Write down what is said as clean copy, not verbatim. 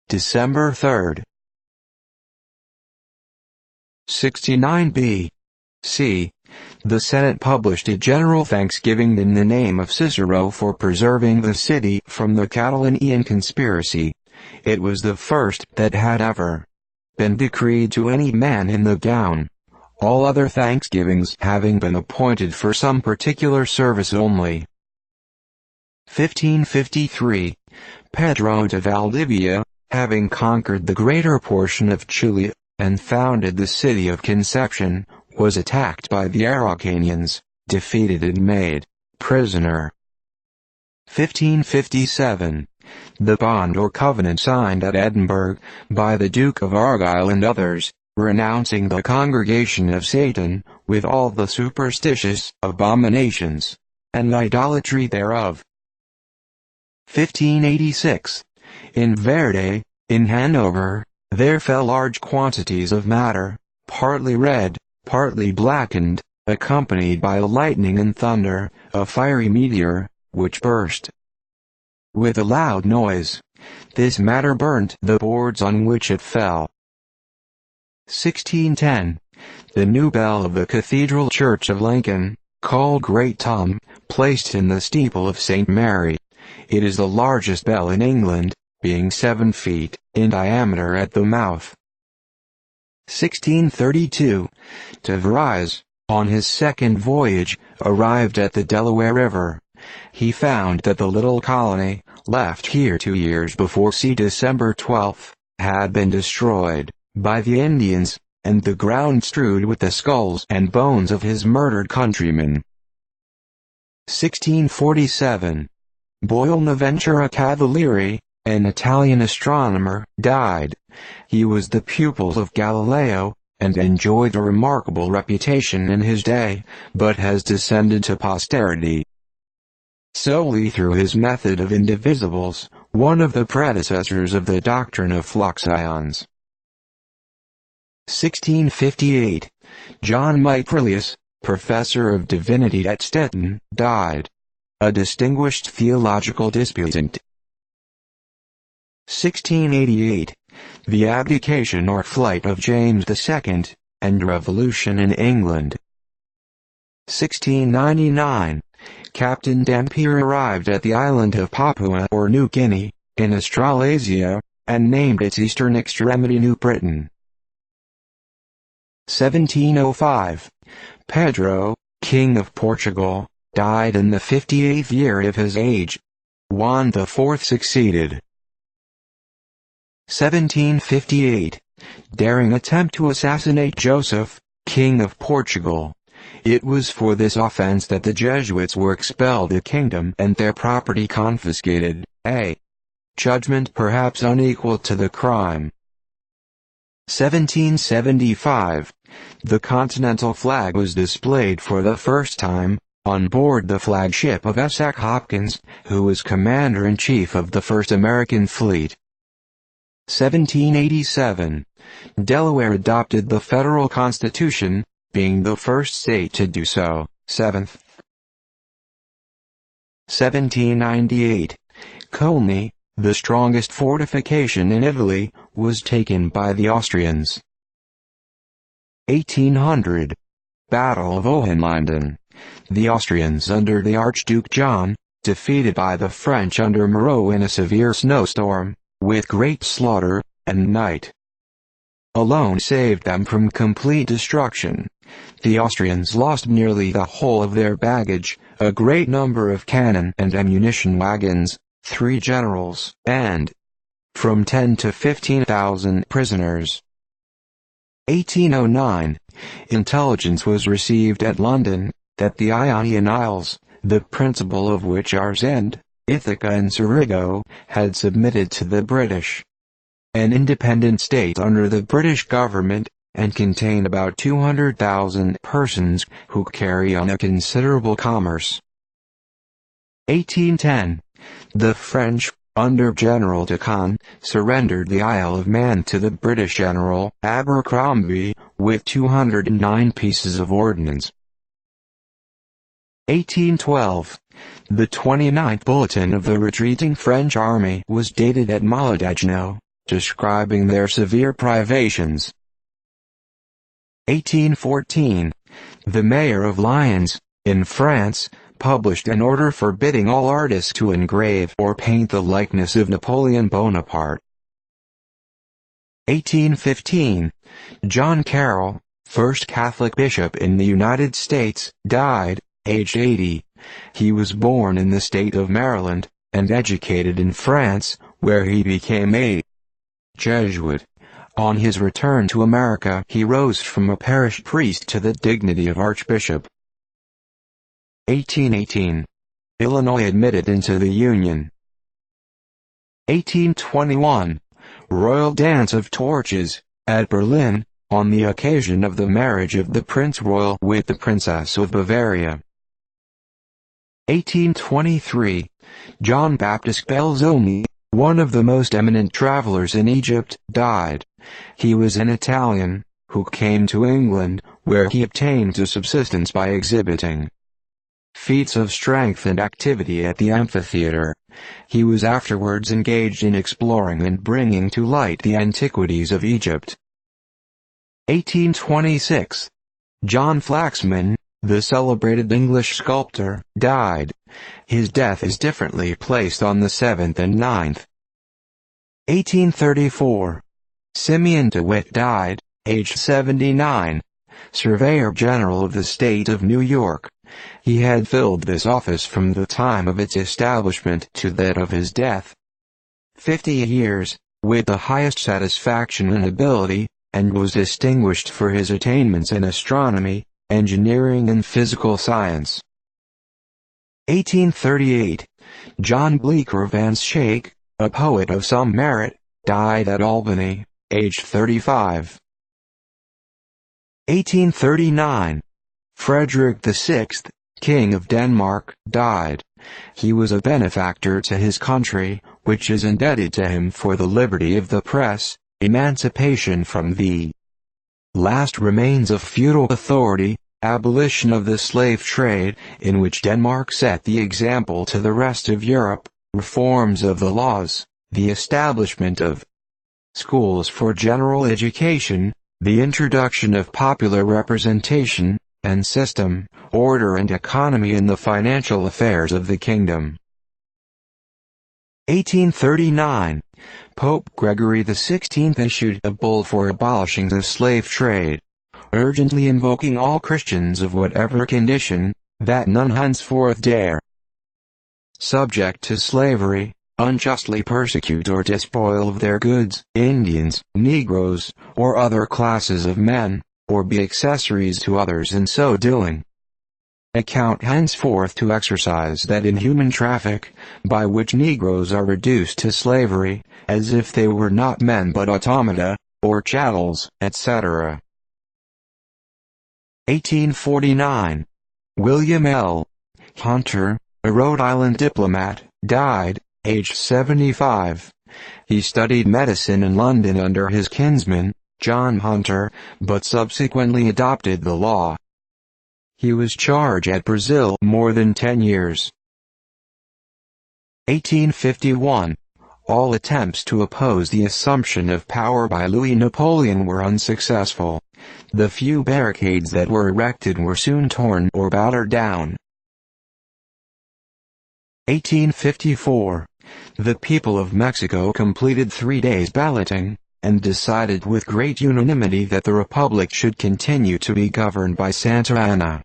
December 3. 69b. C. The Senate published a general thanksgiving in the name of Cicero for preserving the city from the Catalonian conspiracy. It was the first that had ever been decreed to any man in the gown, all other thanksgivings having been appointed for some particular service only. 1553. Pedro de Valdivia, having conquered the greater portion of Chile, and founded the city of Conception, was attacked by the Araucanians, defeated and made prisoner. 1557. The bond or covenant signed at Edinburgh, by the Duke of Argyll and others, renouncing the congregation of Satan, with all the superstitious abominations, and idolatry thereof. 1586. In Verde, in Hanover, there fell large quantities of matter, partly red, partly blackened, accompanied by lightning and thunder, a fiery meteor, which burst with a loud noise. This matter burnt the boards on which it fell. 1610. The new bell of the Cathedral Church of Lincoln, called Great Tom, placed in the steeple of St. Mary. It is the largest bell in England, being 7 feet in diameter at the mouth. 1632. De Vries, on his second voyage, arrived at the Delaware River. He found that the little colony, left here 2 years before December 12, had been destroyed by the Indians, and the ground strewed with the skulls and bones of his murdered countrymen. 1647. Bonaventura Cavalieri, an Italian astronomer, died. He was the pupil of Galileo, and enjoyed a remarkable reputation in his day, but has descended to posterity solely through his method of indivisibles, one of the predecessors of the doctrine of fluxions. 1658. John Miprelius, professor of divinity at Stettin, died. A distinguished theological disputant. 1688. The abdication or flight of James II, and revolution in England. 1699. Captain Dampier arrived at the island of Papua or New Guinea, in Australasia, and named its eastern extremity New Britain. 1705. Pedro, King of Portugal, died in the 58th year of his age. Juan IV succeeded. 1758. Daring attempt to assassinate Joseph, King of Portugal. It was for this offense that the Jesuits were expelled the kingdom and their property confiscated, a judgment perhaps unequal to the crime. 1775. The Continental flag was displayed for the first time, on board the flagship of Essex Hopkins, who was Commander-in-Chief of the First American Fleet. 1787. Delaware adopted the federal constitution, being the first state to do so. 7th. 1798. Colny, the strongest fortification in Italy, was taken by the Austrians. 1800. Battle of Hohenlinden. The Austrians under the Archduke John, defeated by the French under Moreau in a severe snowstorm, with great slaughter, and night alone saved them from complete destruction. The Austrians lost nearly the whole of their baggage, a great number of cannon and ammunition wagons, 3 generals, and from 10 to 15,000 prisoners. 1809. Intelligence was received at London, that the Ionian Isles, the principal of which are Zend, Ithaca and Cerigo, had submitted to the British, an independent state under the British government, and contain about 200,000 persons who carry on a considerable commerce. 1810. The French, under General Decaen, surrendered the Isle of Man to the British General Abercrombie, with 209 pieces of ordnance. 1812. The 29th bulletin of the retreating French army was dated at Moledagno, describing their severe privations. 1814. The mayor of Lyons, in France, published an order forbidding all artists to engrave or paint the likeness of Napoleon Bonaparte. 1815. John Carroll, first Catholic bishop in the United States, died, aged 80. He was born in the state of Maryland, and educated in France, where he became a Jesuit. On his return to America, he rose from a parish priest to the dignity of archbishop. 1818. Illinois admitted into the Union. 1821. Royal Dance of Torches, at Berlin, on the occasion of the marriage of the Prince Royal with the Princess of Bavaria. 1823. John Baptist Belzoni, one of the most eminent travelers in Egypt, died. He was an Italian, who came to England, where he obtained a subsistence by exhibiting feats of strength and activity at the amphitheater. He was afterwards engaged in exploring and bringing to light the antiquities of Egypt. 1826. John Flaxman, the celebrated English sculptor, died. His death is differently placed on the 7th and 9th. 1834. Simeon DeWitt died, aged 79. Surveyor General of the State of New York. He had filled this office from the time of its establishment to that of his death. 50 years, with the highest satisfaction and ability, and was distinguished for his attainments in astronomy, engineering and physical science. 1838. John Bleecker Vance Shake, a poet of some merit, died at Albany, aged 35. 1839. Frederick VI, King of Denmark, died. He was a benefactor to his country, which is indebted to him for the liberty of the press, emancipation from the last remains of feudal authority, abolition of the slave trade, in which Denmark set the example to the rest of Europe, reforms of the laws, the establishment of schools for general education, the introduction of popular representation, and system, order and economy in the financial affairs of the kingdom. 1839. Pope Gregory XVI issued a bull for abolishing the slave trade, urgently invoking all Christians of whatever condition, that none henceforth dare, subject to slavery, unjustly persecute or despoil of their goods, Indians, Negroes, or other classes of men, or be accessories to others in so doing. Account henceforth to exercise that inhuman traffic, by which Negroes are reduced to slavery, as if they were not men but automata, or chattels, etc. 1849. William L. Hunter, a Rhode Island diplomat, died, aged 75. He studied medicine in London under his kinsman, John Hunter, but subsequently adopted the law. He was charged at Brazil more than 10 years. 1851. All attempts to oppose the assumption of power by Louis Napoleon were unsuccessful. The few barricades that were erected were soon torn or battered down. 1854. The people of Mexico completed 3 days balloting, and decided with great unanimity that the republic should continue to be governed by Santa Anna.